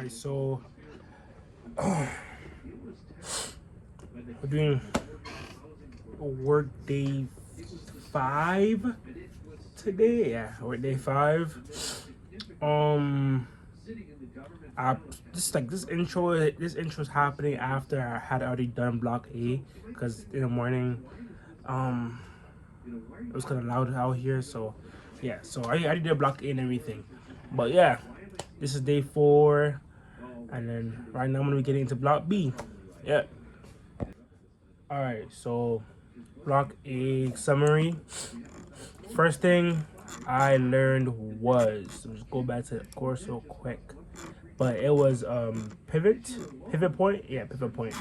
Alright, so we're doing work day 5 today. Yeah, work day 5. This intro's happening after I had already done block A, because in the morning, it was kind of loud out here. So yeah, so I already did block A and everything. But yeah, this is day 4, and then right now I'm gonna be getting into block B. Yeah. All right, so block A summary. First thing I learned was, let's go back to the course real quick, but it was pivot point. Yeah, pivot point.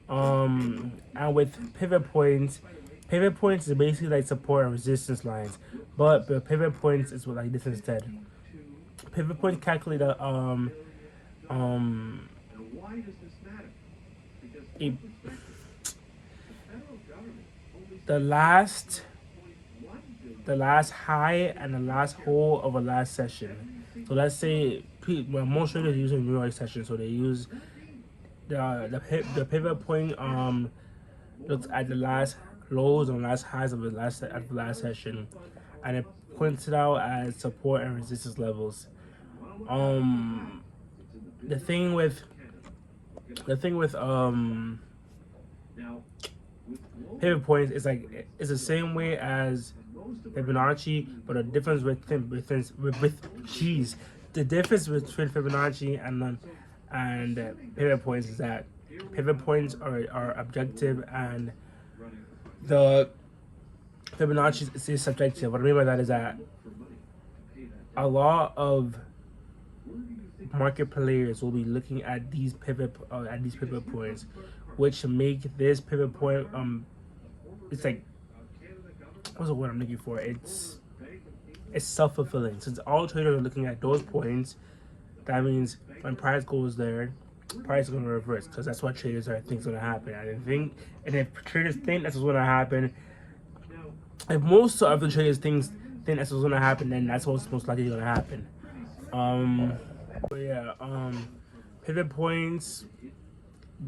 And with pivot points is basically like support and resistance lines, but the pivot points is what like this instead. Pivot points calculate a the last high and the last hole of a last session. So let's say most traders use a New York session, so they use the pivot point looks at the last lows and last highs of the last session, and it points it out as support and resistance levels. The thing with pivot points is like it's the same way as Fibonacci, but the difference between Fibonacci and pivot points is that pivot points are objective and the Fibonacci is subjective. What I mean by that is that a lot of market players will be looking at these pivot points, which make this pivot point it's like, what's the word I'm looking for? It's self-fulfilling. Since all traders are looking at those points, that means when price goes there, price is going to reverse, because that's what traders think is going to happen. And if traders think that's what's going to happen, if most of the traders think that's what's going to happen, then that's what's most likely going to happen. But yeah, pivot points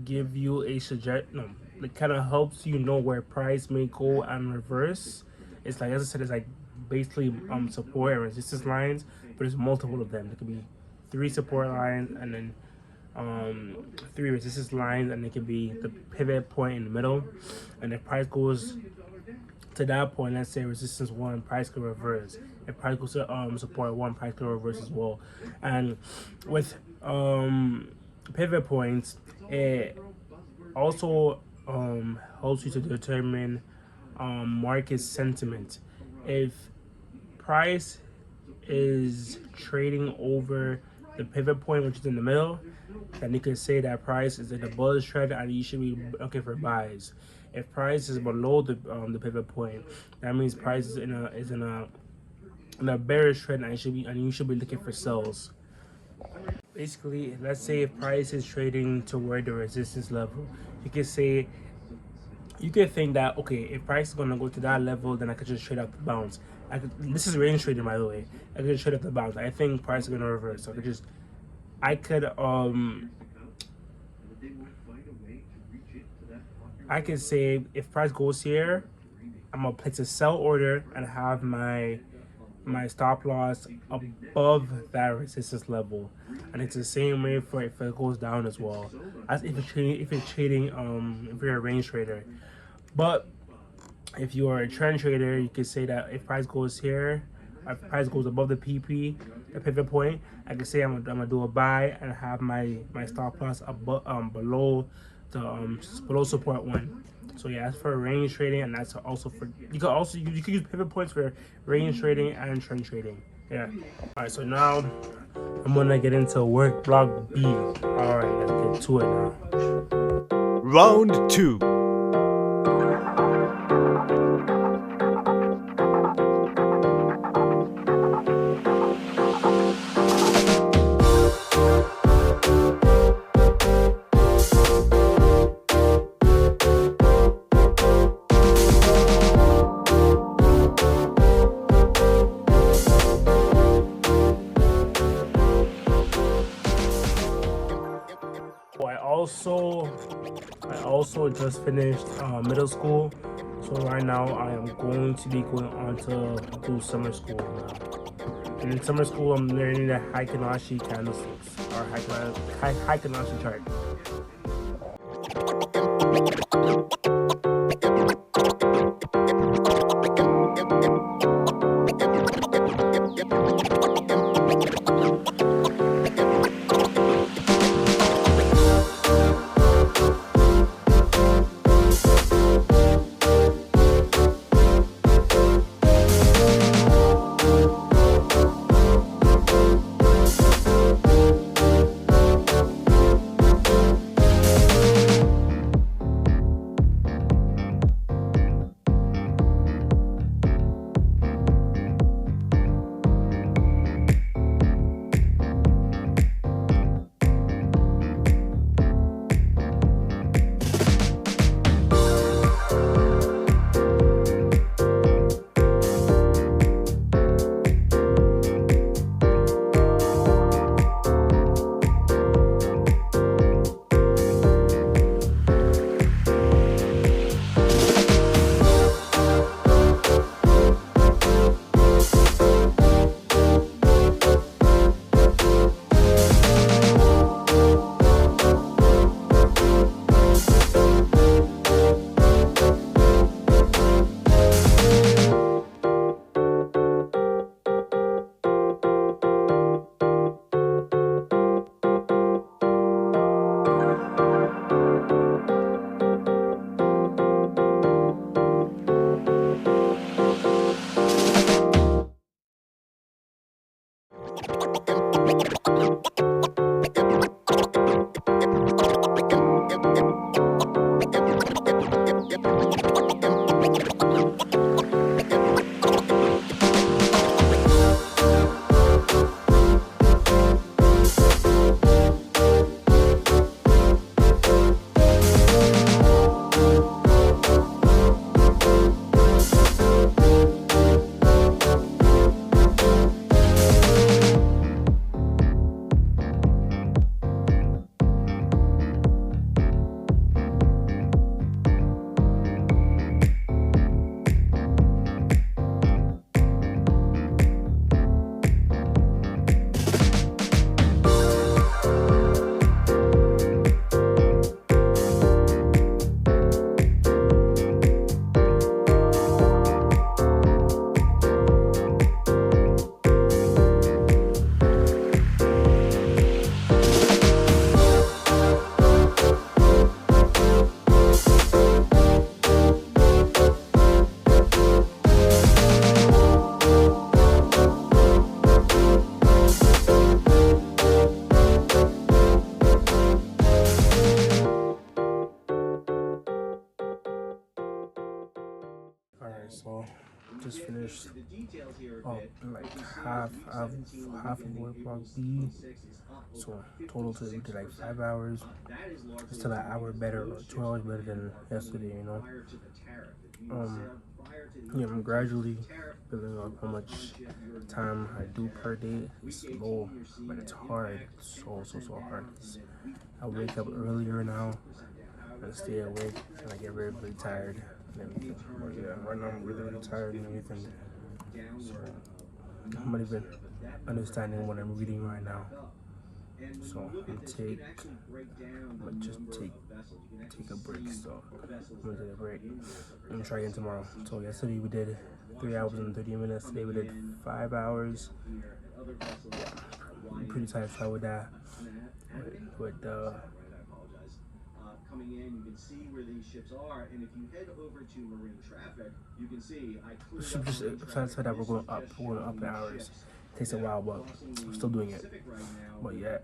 give you a suggestion. It kind of helps you know where price may go and reverse. It's like, as I said, it's like basically support and resistance lines, but there's multiple of them. There could be 3 support lines and then 3 resistance lines, and it could be the pivot point in the middle. And if price goes to that point, let's say resistance 1, price could reverse. If price goes to support 1, price could reverse as well. And with pivot points, it also helps you to determine market sentiment. If price is trading over the pivot point, which is in the middle, then you can say that price is in a bullish trend and you should be looking for buys. If price is below the pivot point, that means price is in a bearish trend and you should be looking for sells. Basically, let's say if price is trading toward the resistance level, you could think that, okay, if price is gonna go to that level, then I could just trade up the bounce. This is range trading, by the way. I could just trade up the bounce. I think price is gonna reverse. So I could say if price goes here, I'm gonna place a sell order and have my stop loss above that resistance level, and it's the same way for if it goes down as well, as if you're trading if you're a range trader. But if you are a trend trader, you could say that if price goes here, if price goes above the PP, the pivot point, I could say I'm gonna do a buy and have my stop loss above below the below support 1. So yeah, that's for range trading, and that's also for you could use pivot points for range trading and trend trading. Yeah. All right, so now I'm gonna get into work block B. All right, let's get to it now. Round 2. also just finished middle school, so right now I am going to be going on to do summer school now. And in summer school, I'm learning the Heikin-Ashi candlesticks or Heikin-Ashi chart. Alright, so just finished like half of work block B. So total today we did like 5 hours. It's still an hour better or 2 hours better than yesterday, you know. Yeah, I'm gradually building up how much time I do per day. It's low, but it's hard. It's so hard. I wake up earlier now and stay awake, and I get really tired and everything. But yeah, right now I'm really tired and everything. So I'm not even understanding what I'm reading right now. So I'm gonna just take a break. So I'm gonna take a break. I'm gonna try again tomorrow. So yesterday we did 3 hours and 30 minutes. Today we did 5 hours. Yeah, I'm pretty tired with that. Coming in, you can see where these ships are, and if you head over to marine traffic, you can see I cleared just that we're going up in hours. It takes a while, but I'm still doing it. But yeah,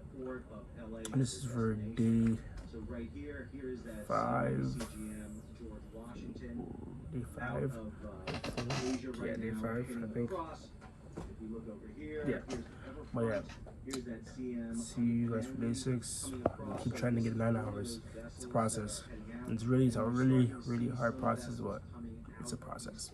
and this is for day 5. Day 5. Yeah, day 5, I think. Yeah. But yeah, see you guys for day 6. I keep trying to get 9 hours. It's a process. It's a really hard process, but it's a process.